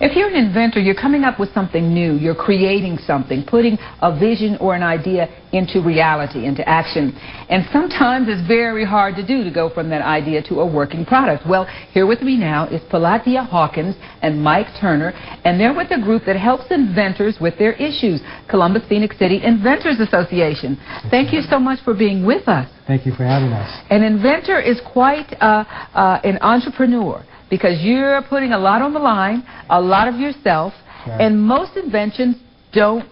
If you're an inventor, you're coming up with something new, you're creating something, putting a vision or an idea into reality, into action. And sometimes it's very hard to do, to go from that idea to a working product. Well, here with me now is Pelatia Hawkins and Mike Turner, and they're with a group that helps inventors with their issues, Columbus Phenix City Inventors Association. Thank you so much for being with us. Thank you for having us. An inventor is quite an entrepreneur, because you're putting a lot on the line, a lot of yourself, right. And most inventions don't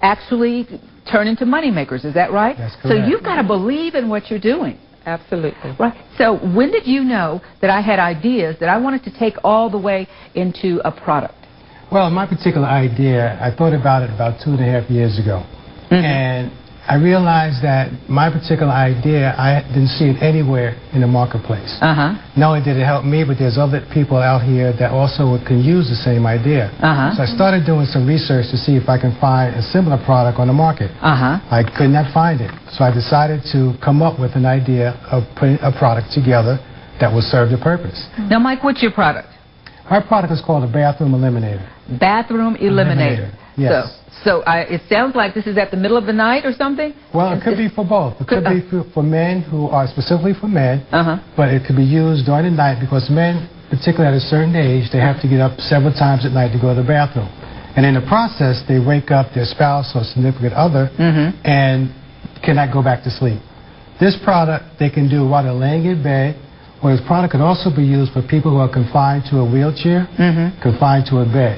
actually turn into money makers. Is that right? That's correct. So you've got to believe in what you're doing. Absolutely. Right. So when did you know that I had ideas that I wanted to take all the way into a product? Well, my particular idea, I thought about it about 2.5 years ago. And I realized that my particular idea, I didn't see it anywhere in the marketplace. Not only did it help me, but there's other people out here that also can use the same idea. So I started doing some research to see if I can find a similar product on the market. I could not find it. So I decided to come up with an idea of putting a product together that would serve the purpose. Now, Mike, what's your product? Our product is called a bathroom eliminator. Bathroom eliminator. Yes. So it sounds like this is at the middle of the night or something? Well, it could be for both. It could be for men who are specifically for men, but it could be used during the night because men, particularly at a certain age, they have to get up several times at night to go to the bathroom. And in the process, they wake up their spouse or significant other and cannot go back to sleep. This product they can do while they're laying in bed, or this product can also be used for people who are confined to a wheelchair, confined to a bed.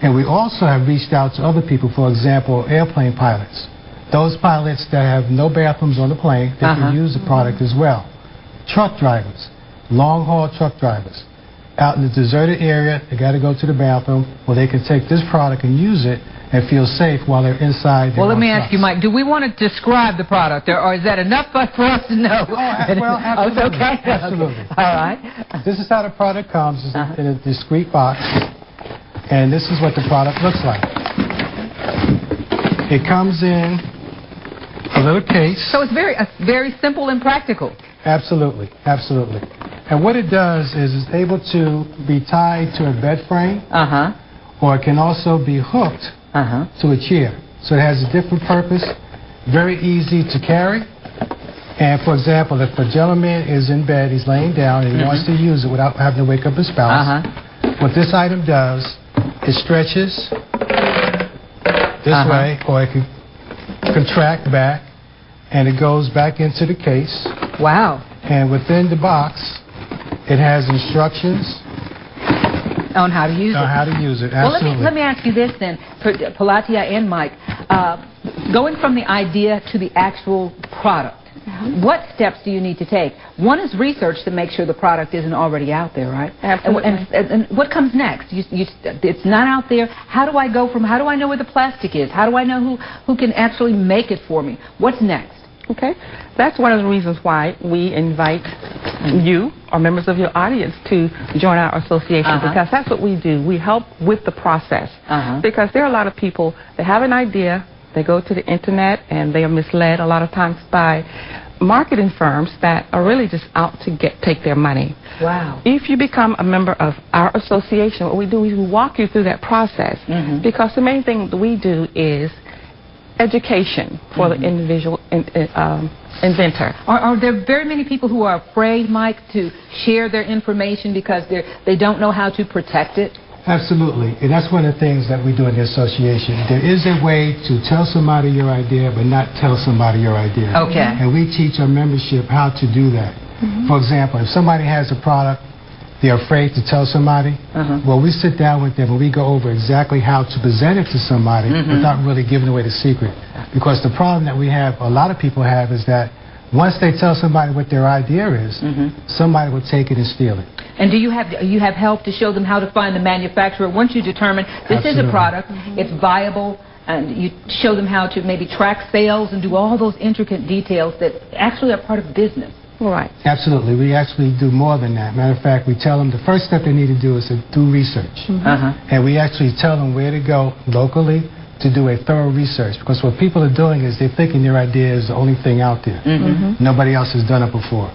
And we also have reached out to other people, for example, airplane pilots. Those pilots that have no bathrooms on the plane, they can use the product as well. Truck drivers, long-haul truck drivers, out in the deserted area, they got to go to the bathroom, well, they can take this product and use it and feel safe while they're inside their Well, let me trucks. ask you, Mike, do we want to describe the product, or is that enough for us to know? Well, absolutely. Oh, okay. Absolutely. All right. This is how the product comes. It's in a discreet box. And this is what the product looks like. It comes in a little case. So it's very simple and practical. Absolutely, absolutely. And what it does is it's able to be tied to a bed frame, or it can also be hooked to a chair. So it has a different purpose, very easy to carry. And for example, if a gentleman is in bed, he's laying down, and he wants to use it without having to wake up his spouse, what this item does, it stretches this way, or it can contract back, and it goes back into the case. Wow. And within the box, it has instructions on how to use it. On how to use it, absolutely. Well, let me ask you this then, Pelatia and Mike. Going from the idea to the actual product, what steps do you need to take? One is research to make sure the product isn't already out there, right? Absolutely. And what comes next? It's not out there. How do I know where the plastic is? How do I know who can actually make it for me? What's next? Okay. That's one of the reasons why we invite you or members of your audience to join our association, because that's what we do. We help with the process. Because there are a lot of people that have an idea, they go to the internet, and they are misled a lot of times by marketing firms that are really just out to take their money. Wow. If you become a member of our association, what we do is we walk you through that process, because the main thing that we do is education for the individual inventor. Are there very many people who are afraid, Mike, to share their information because they don't know how to protect it? Absolutely, and that's one of the things that we do in the association. There is a way to tell somebody your idea, but not tell somebody your idea. Okay. And we teach our membership how to do that. For example, if somebody has a product, they're afraid to tell somebody, well, we sit down with them and we go over exactly how to present it to somebody without really giving away the secret. Because the problem that we have, a lot of people have, is that once they tell somebody what their idea is, somebody will take it and steal it. And do you have help to show them how to find the manufacturer? Once you determine this is a product, it's viable, and you show them how to maybe track sales and do all those intricate details that actually are part of business. Right. Absolutely. We actually do more than that. Matter of fact, we tell them the first step they need to do is to do research. And we actually tell them where to go locally to do a thorough research, because what people are doing is they're thinking their idea is the only thing out there. Nobody else has done it before.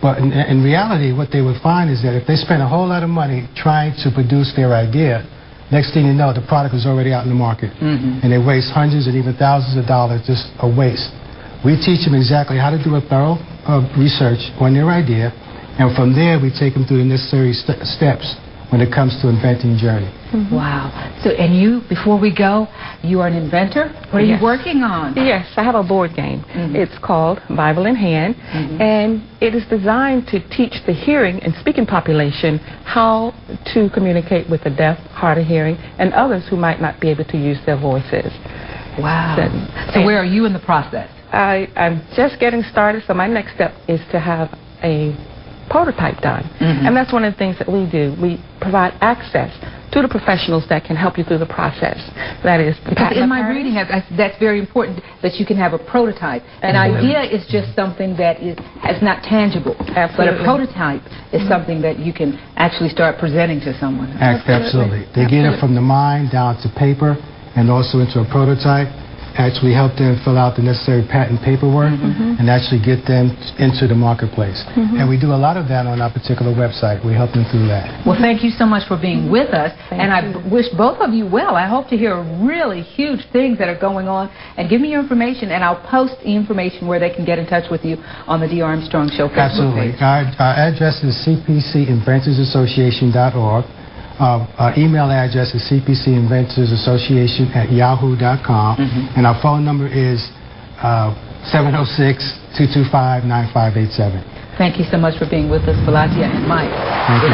But in reality, what they would find is that if they spend a whole lot of money trying to produce their idea, Next thing you know, the product is already out in the market. And they waste hundreds and even thousands of dollars just a waste. We teach them exactly how to do a thorough research on their idea, and from there we take them through the necessary steps when it comes to inventing journey. Wow. So, and you, before we go, you are an inventor? What are you working on? Yes, I have a board game. It's called Bible in Hand, and it is designed to teach the hearing and speaking population how to communicate with the deaf, hard of hearing, and others who might not be able to use their voices. Wow. So where are you in the process? I'm just getting started, so my next step is to have a prototype done. And that's one of the things that we do. We provide access to the professionals that can help you through the process. That is, in my reading, that's very important, that you can have a prototype. An idea is just something that is not tangible. But a prototype is something that you can actually start presenting to someone. Absolutely. They get it from the mind down to paper and also into a prototype. Actually help them fill out the necessary patent paperwork and actually get them into the marketplace. And we do a lot of that on our particular website. We help them through that. Well, thank you so much for being with us. And I wish both of you well. I hope to hear really huge things that are going on. And give me your information, and I'll post the information where they can get in touch with you on the Dee Armstrong Show Facebook page. Our address is cpcinventorsassociation.org. Our email address is cpcinventorsassociation@yahoo.com, and our phone number is 706-225-9587. Thank you so much for being with us, Falatia and Mike. Thank you.